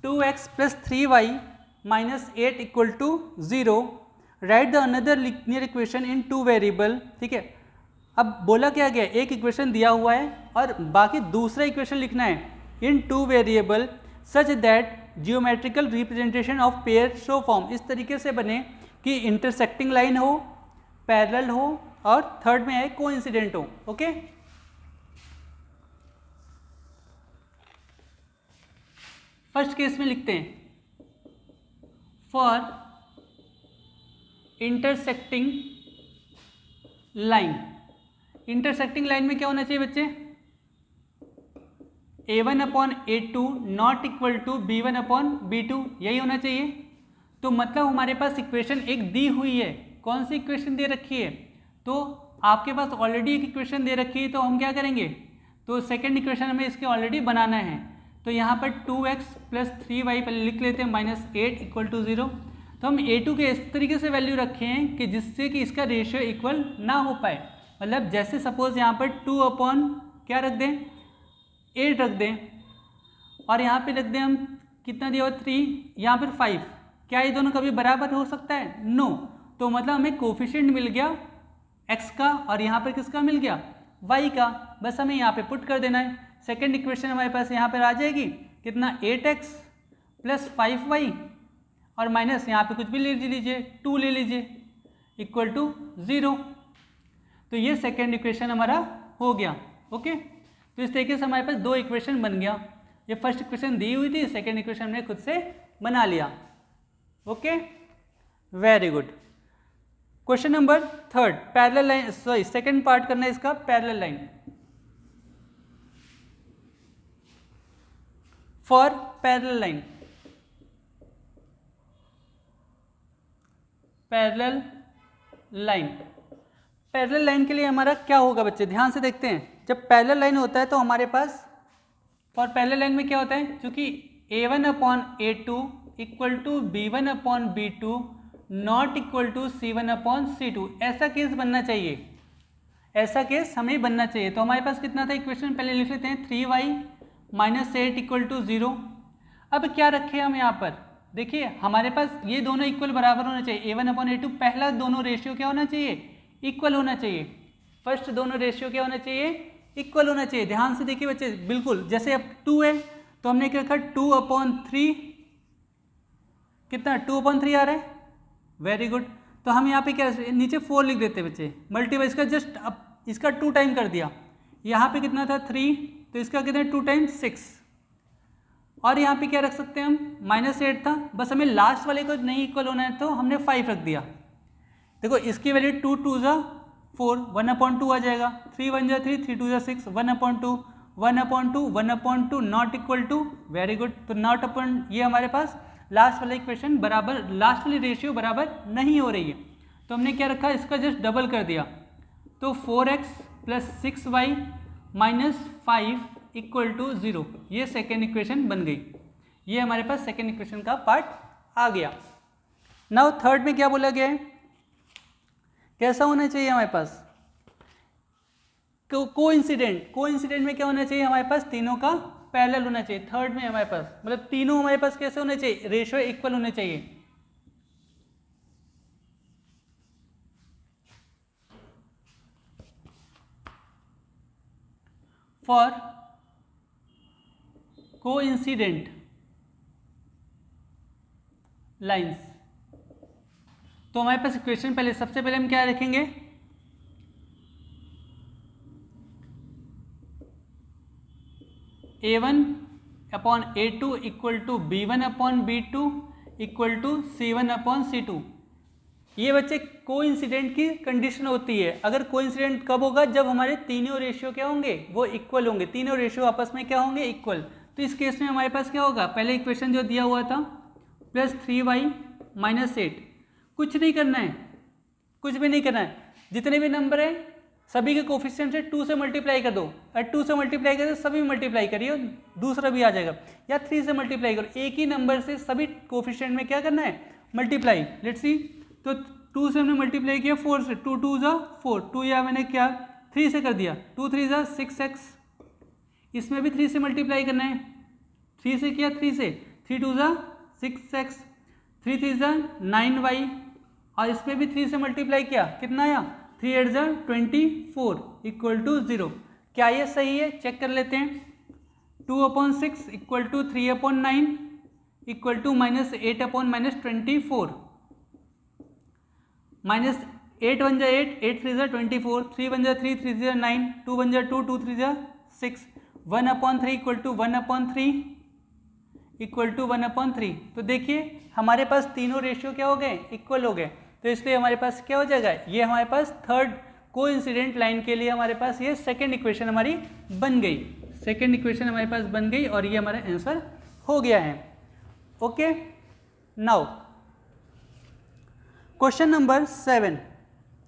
2x plus 3y minus 8 equal to 0। Write the another linear equation in two variable. ठीक है, अब बोला क्या गया, एक इक्वेशन दिया हुआ है और बाकी दूसरा इक्वेशन लिखना है in two variable such that geometrical representation of pair so form, इस तरीके से बने कि इंटरसेक्टिंग लाइन हो, पैरेलल हो और थर्ड में है कोइंसिडेंट हो। ओके, फर्स्ट केस में लिखते हैं for intersecting line. Intersecting line में क्या होना चाहिए बच्चे, a1 upon a2 not equal to b1 upon b2, यही होना चाहिए। तो मतलब हमारे पास इक्वेशन एक दी हुई है। कौन सी इक्वेशन दे रखी है, तो आपके पास ऑलरेडी एक इक्वेशन दे रखी है, तो हम क्या करेंगे, तो सेकंड इक्वेशन हमें इसके ऑलरेडी बनाना है। तो यहाँ पर 2x प्लस 3y पहले लिख लेते हैं माइनस 8 इक्वल टू 0। तो हम a2 के इस तरीके से वैल्यू रखे हैं कि जिससे कि इसका रेशियो इक्वल ना हो पाए। मतलब जैसे सपोज यहाँ पर 2 अपॉन क्या रख दें, 8 रख दें, और यहाँ पे रख दें हम कितना दिया हुआ 3, यहाँ पर 5। क्या ये दोनों कभी बराबर हो सकता है, नो। तो मतलब हमें कोफिशिएंट मिल गया x का और यहाँ पर किसका मिल गया, y का। बस हमें यहाँ पे पुट कर देना है। सेकेंड इक्वेशन हमारे पास यहाँ पर आ जाएगी कितना, 8x प्लस 5y और माइनस यहाँ पे कुछ भी ले लीजिए, 2 ले लीजिए, इक्वल टू 0। तो ये सेकेंड इक्वेशन हमारा हो गया। ओके, तो इस तरीके से हमारे पास दो इक्वेशन बन गया। ये फर्स्ट इक्वेशन दी हुई थी, सेकेंड इक्वेशन हमने खुद से बना लिया। Okay, very good. Question number third, parallel line, sorry second part करना है इसका, parallel line. For parallel line, parallel line, parallel line के लिए हमारा क्या होगा बच्चे, ध्यान से देखते हैं। जब पैरेलल लाइन होता है तो हमारे पास फॉर पैरेलल लाइन में क्या होता है, क्योंकि a1 upon a2 equal to b1 upon b2 not equal to c1 upon c2, ऐसा केस बनना चाहिए, ऐसा केस हमें बनना चाहिए। तो हमारे पास कितना था इक्वेशन, पहले लिख लेते हैं 3y माइनस 8 इक्वल टू 0। अब क्या रखे हम यहाँ पर, देखिए हमारे पास ये दोनों इक्वल बराबर होना चाहिए, a1 अपॉन a2, पहला दोनों रेशियो क्या होना चाहिए, इक्वल होना चाहिए। फर्स्ट दोनों रेशियो क्या होना चाहिए, इक्वल होना चाहिए। ध्यान से देखिए बच्चे, बिल्कुल जैसे अब 2 है तो हमने क्या रखा 2 अपॉन 3, कितना 2 अपॉन 3 आ रहा है, वेरी गुड। तो हम यहाँ पे क्या नीचे 4 लिख देते हैं बच्चे, मल्टीप्लाई इसका जस्ट अब इसका 2 टाइम कर दिया। यहाँ पे कितना था 3, तो इसका कितना 2 टाइम्स 6, और यहाँ पे क्या रख सकते हैं हम, माइनस 8 था, बस हमें लास्ट वाले को नहीं इक्वल होना है तो हमने 5 रख दिया। देखो इसकी वैल्यू 2 2 जा 4, 1 अपॉन 2 आ जाएगा, 3 1 जा 3, 3 2 जा 6, 1 upon 2, 1 upon 2, 1 upon 2 not equal to, very good. तो नॉट अपॉन, ये हमारे पास लास्ट वाला इक्वेशन बराबर, लास्ट वाली रेशियो बराबर नहीं हो रही है, तो हमने क्या रखा, इसका जस्ट डबल कर दिया। तो 4x plus 6y minus 5 equal to 0, ये सेकेंड इक्वेशन बन गई। ये हमारे पास सेकेंड इक्वेशन का पार्ट आ गया। नाउ थर्ड में क्या बोला गया है, कैसा होना चाहिए हमारे पास, कोइंसिडेंट। कोइंसिडेंट में क्या होना चाहिए, हमारे पास तीनों का पैरेलल होना चाहिए। थर्ड में हमारे पास मतलब तीनों हमारे पास कैसे होने चाहिए, रेशियो इक्वल होने चाहिए। फॉर कोइंसिडेंट लाइंस, तो हमारे पास इक्वेशन पहले, सबसे पहले हम क्या रखेंगे, a1 upon a2 equal to b1 upon b2 equal to c1 upon c2। ये बच्चे कोइंसिडेंट की कंडीशन होती है। अगर कोइंसिडेंट कब होगा, जब हमारे तीनों रेशियो क्या होंगे, वो इक्वल होंगे, तीनों रेशियो आपस में क्या होंगे, इक्वल। तो इस केस में हमारे पास क्या होगा, पहले इक्वेशन जो दिया हुआ था प्लस 3y माइनस 8, कुछ नहीं करना है, कुछ भी नहीं करना है, जितने भी नंबर है सभी के कोफिशिएंट से 2 से मल्टीप्लाई कर दो, और 2 से मल्टीप्लाई कर दो सभी मल्टीप्लाई करिए, दूसरा भी आ जाएगा, या 3 से मल्टीप्लाई करो, एक ही नंबर से सभी कोफिशिएंट में क्या करना है, मल्टीप्लाई। लेट्स सी, तो 2 से हमने मल्टीप्लाई किया 4 से, 2 2 जा 4, 2 या मैंने क्या 3 से कर दिया, 2 3 जा 6x, इसमें भी 3 से मल्टीप्लाई करना है, 3 से किया 3 से 3 2 ज़ा 6x, 3 3 ज़ा 9y, और इस पर भी 3 से मल्टीप्लाई किया, कितना आया 3 8 ज़ा 24 इक्वल टू 0। क्या ये सही है, चेक कर लेते हैं। 2/6 इक्वल टू 3/9 इक्वल टू -8/-24, -8 1 जा 8, 8 3 जा 24, 3 1 जा 3, 3 जा 9, 2 1 जा 2, 2 3 जा 6, 1/3 इक्वल टू 1/3 इक्वल टू 1/3। तो देखिए हमारे पास तीनों रेशियो क्या हो गए, इक्वल हो गए। तो इसलिए हमारे पास क्या हो जाएगा, ये हमारे पास थर्ड कोइंसिडेंट लाइन के लिए हमारे पास ये सेकंड इक्वेशन हमारी बन गई, सेकंड इक्वेशन हमारे पास बन गई और ये हमारा आंसर हो गया है। Okay, now question number 7,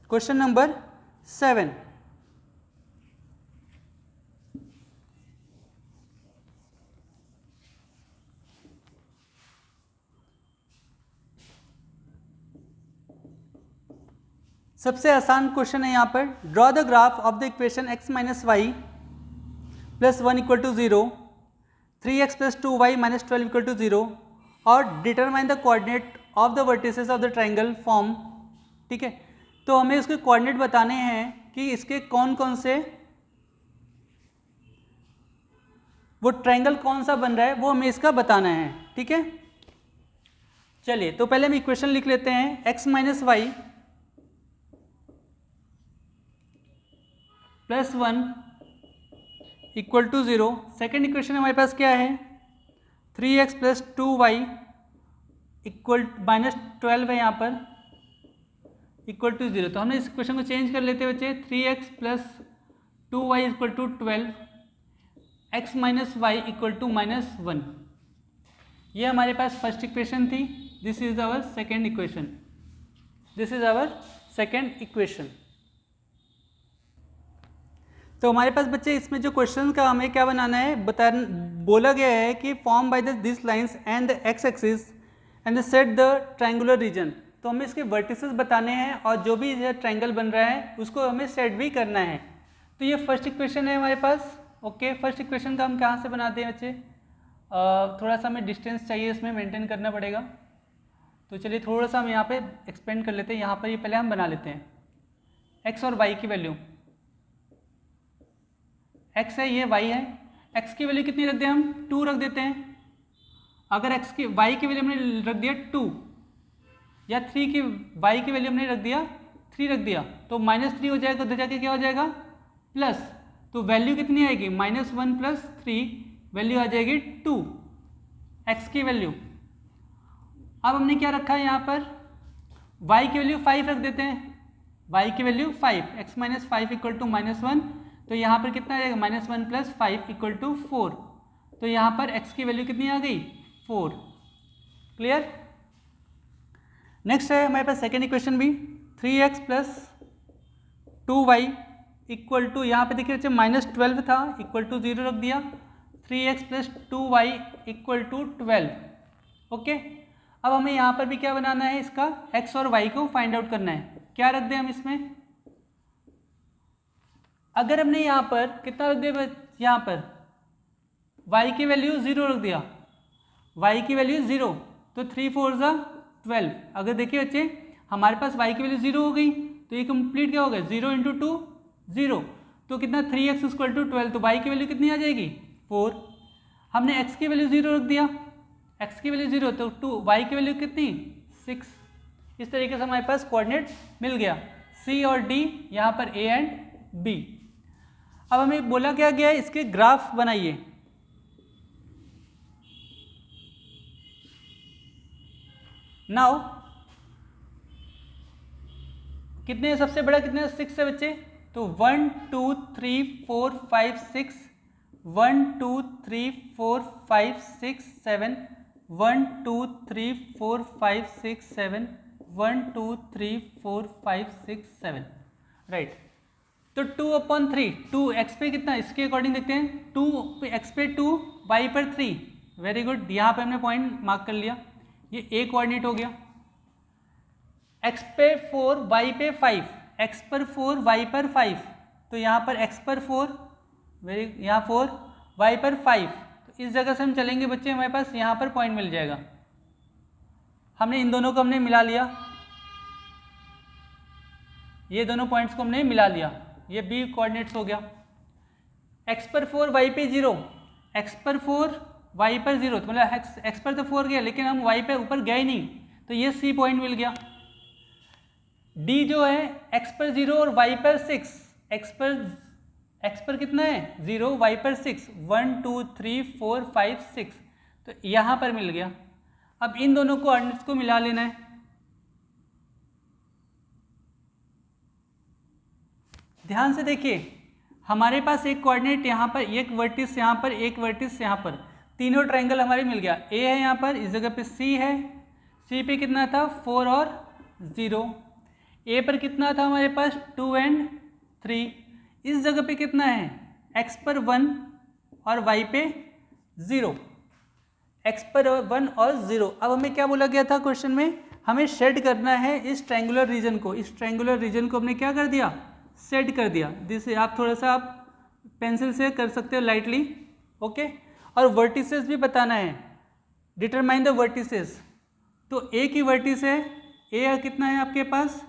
question number 7, सबसे आसान क्वेश्चन है यहाँ पर। Draw the graph of the equation x minus y plus 1 equal to 0, 3x plus 2y minus 12 equal to 0 और determine the coordinate of the vertices of the triangle form. ठीक है, तो हमें इसके कोऑर्डिनेट बताने हैं कि इसके कौन कौन से, वो ट्राइंगल कौन सा बन रहा है वो हमें इसका बताना है। ठीक है, चलिए तो पहले हम इक्वेशन लिख लेते हैं। x minus y plus 1 equal to 0। Second equation हमारे पास क्या है, 3x प्लस 2y इक्वल -12 है यहाँ पर, इक्वल टू 0। तो हमने इस इक्वेशन को चेंज कर लेते बच्चे, 3x plus 2y equal to 12, x minus y equal to -1। ये हमारे पास फर्स्ट इक्वेशन थी, this is our second equation, this is our second equation. तो हमारे पास बच्चे इसमें जो क्वेश्चन का हमें क्या बनाना है, बोला गया है कि form by this lines and the x axis and set the triangular region. तो हमें इसके वर्टिसेस बताने हैं और जो भी ये ट्रायंगल बन रहा है उसको हमें सेट भी करना है। तो ये फर्स्ट इक्वेशन है हमारे पास। ओके, फर्स्ट इक्वेशन का हम कहाँ से बनाते हैं बच्चे, थोड़ा सा हमें डिस्टेंस चाहिए, इसमें मेंटेन करना पड़ेगा। तो चलिए थोड़ा सा हम यहाँ पे एक्सपेंड कर लेते हैं। यहाँ पर ये पहले हम बना लेते हैं एक्स और वाई की वैल्यू, x है ये y है, x की वैल्यू कितनी रख दें हम, 2 रख देते हैं। अगर x की y की वैल्यू हमने रख दिया 2 या 3 की y की वैल्यू हमने रख दिया 3 रख दिया, तो -3 हो जाएगा, उधर जाके क्या हो जाएगा प्लस, तो वैल्यू कितनी आएगी -1 प्लस 3, वैल्यू आ जाएगी 2 x की वैल्यू। अब हमने क्या रखा है यहाँ पर, y की वैल्यू 5 रख देते हैं, y की value 5, x minus 5 equal to -1, तो यहाँ पर कितना आ जाएगा -1 प्लस 5 इक्वल टू 4। तो यहाँ पर x की वैल्यू कितनी आ गई 4। क्लियर। नेक्स्ट है हमारे पास सेकेंड इक्वेशन भी, 3x plus 2y equal to, यहाँ पे देखिए -12 था इक्वल टू 0 रख दिया, 3x plus 2y equal to 12। Okay, अब हमें यहाँ पर भी क्या बनाना है, इसका x और y को फाइंड आउट करना है। क्या रख दें हम इसमें, अगर हमने यहाँ पर कितना रख दिया, यहाँ पर y की वैल्यू 0 रख दिया, y की वैल्यू 0, तो 3 4 ज़ा 12। अगर देखिए बच्चे हमारे पास y की वैल्यू 0 हो गई, तो ये कंप्लीट क्या हो गया 0 इंटू 2 0, तो कितना 3x इक्वल टू 12, तो y की वैल्यू कितनी आ जाएगी 4। हमने x की वैल्यू 0 रख दिया, x की वैल्यू 0, तो y की वैल्यू कितनी 6। इस तरीके से हमारे पास कोऑर्डिनेट मिल गया, C और D, यहाँ पर A एंड B। अब हमें बोला क्या गया है, इसके ग्राफ बनाइए। नाउ कितने, सबसे बड़ा कितने 6 है बच्चे, तो 1 2 3 4 5 6, 1 2 3 4 5 6 7, 1 2 3 4 5 6 7, 1 2 3 4 5 6 7, राइट। तो 2/3, 2 x पे कितना, इसके अकॉर्डिंग देखते हैं, 2 x पे 2, y पर 3, वेरी गुड, यहाँ पे हमने पॉइंट मार्क कर लिया, ये a कोऑर्डिनेट हो गया। x पे 4, y पे 5, x पर 4, y पर 5, तो यहाँ पर x पर 4, यहाँ 4, y पर 5, तो इस जगह से हम चलेंगे बच्चे, हमारे पास यहाँ पर पॉइंट मिल जाएगा। हमने इन दोनों को हमने मिला लिया, ये दोनों पॉइंट्स को हमने मिला लिया, ये बी कोऑर्डिनेट्स हो गया। x पर 4 y पे 0, x पर 4 y पर 0, तो मतलब x पर तो 4 गया लेकिन हम y पे ऊपर गए नहीं, तो ये C पॉइंट मिल गया। D जो है x पर 0 और y पर 6, x पर कितना है 0, y पर 6, 1 2 3 4 5 6, तो यहाँ पर मिल गया। अब इन दोनों कोऑर्डिनेट्स को मिला लेना है। ध्यान से देखिए, हमारे पास एक कोऑर्डिनेट यहाँ पर, एक वर्टिस यहाँ पर, एक वर्टिस यहाँ पर, तीनों ट्रायंगल हमारे मिल गया। ए है यहाँ पर, इस जगह पे सी है, सी पे कितना था 4 और 0, ए पर कितना था हमारे पास 2 एंड 3, इस जगह पे कितना है x पर 1 और y पे 0, x पर 1 और 0। अब हमें क्या बोला गया था क्वेश्चन में, हमें शेड करना है इस ट्रायंगुलर रीजन को, इस ट्रायंगुलर रीजन को हमने क्या कर दिया, सेट कर दिया। जिससे आप थोड़ा सा आप पेंसिल से कर सकते हो लाइटली, ओके। और वर्टिसेस भी बताना है, डिटरमाइन द वर्टिसेस। तो ए की वर्टिस है, ए कितना है आपके पास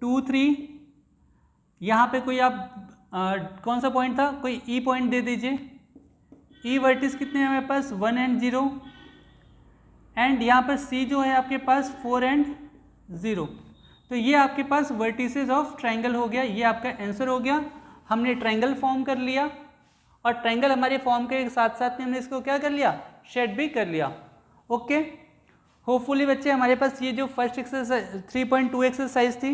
2 3, यहाँ पे कोई आप कौन सा पॉइंट था, कोई ई पॉइंट दे दीजिए। ई वर्टिस कितने हैं हमारे पास 1 एंड 0, एंड यहाँ पर सी जो है आपके पास 4 एंड 0। तो ये आपके पास वर्टिसेस ऑफ ट्रायंगल हो गया, ये आपका आंसर हो गया। हमने ट्रायंगल फॉर्म कर लिया और ट्रायंगल हमारे फॉर्म के साथ साथ में हमने इसको क्या कर लिया, शेड भी कर लिया, ओके। होपफुली बच्चे हमारे पास ये जो फर्स्ट एक्सरसाइज 3.2 एक्सरसाइज थी,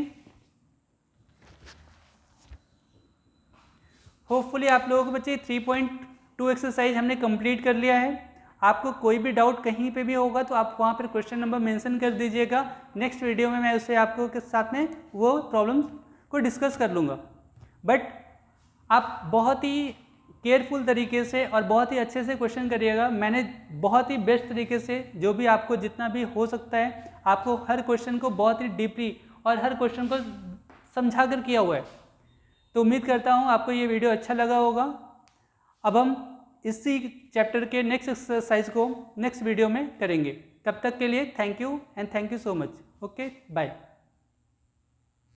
होपफुली आप लोगों को बच्चे 3.2 एक्सरसाइज हमने कंप्लीट कर लिया है। आपको कोई भी डाउट कहीं पे भी होगा तो आप वहाँ पर क्वेश्चन नंबर मेंशन कर दीजिएगा। नेक्स्ट वीडियो में मैं उससे आपको के साथ में वो प्रॉब्लम्स को डिस्कस कर लूँगा। बट आप बहुत ही केयरफुल तरीके से और बहुत ही अच्छे से क्वेश्चन करिएगा। मैंने बहुत ही बेस्ट तरीके से जो भी आपको जितना भी हो सकता है, आपको हर क्वेश्चन को बहुत ही डीपली और हर क्वेश्चन को समझा कर किया हुआ है। तो उम्मीद करता हूँ आपको ये वीडियो अच्छा लगा होगा। अब हम इसी चैप्टर के नेक्स्ट एक्सरसाइज को नेक्स्ट वीडियो में करेंगे। तब तक के लिए thank you and thank you so much. Okay, bye.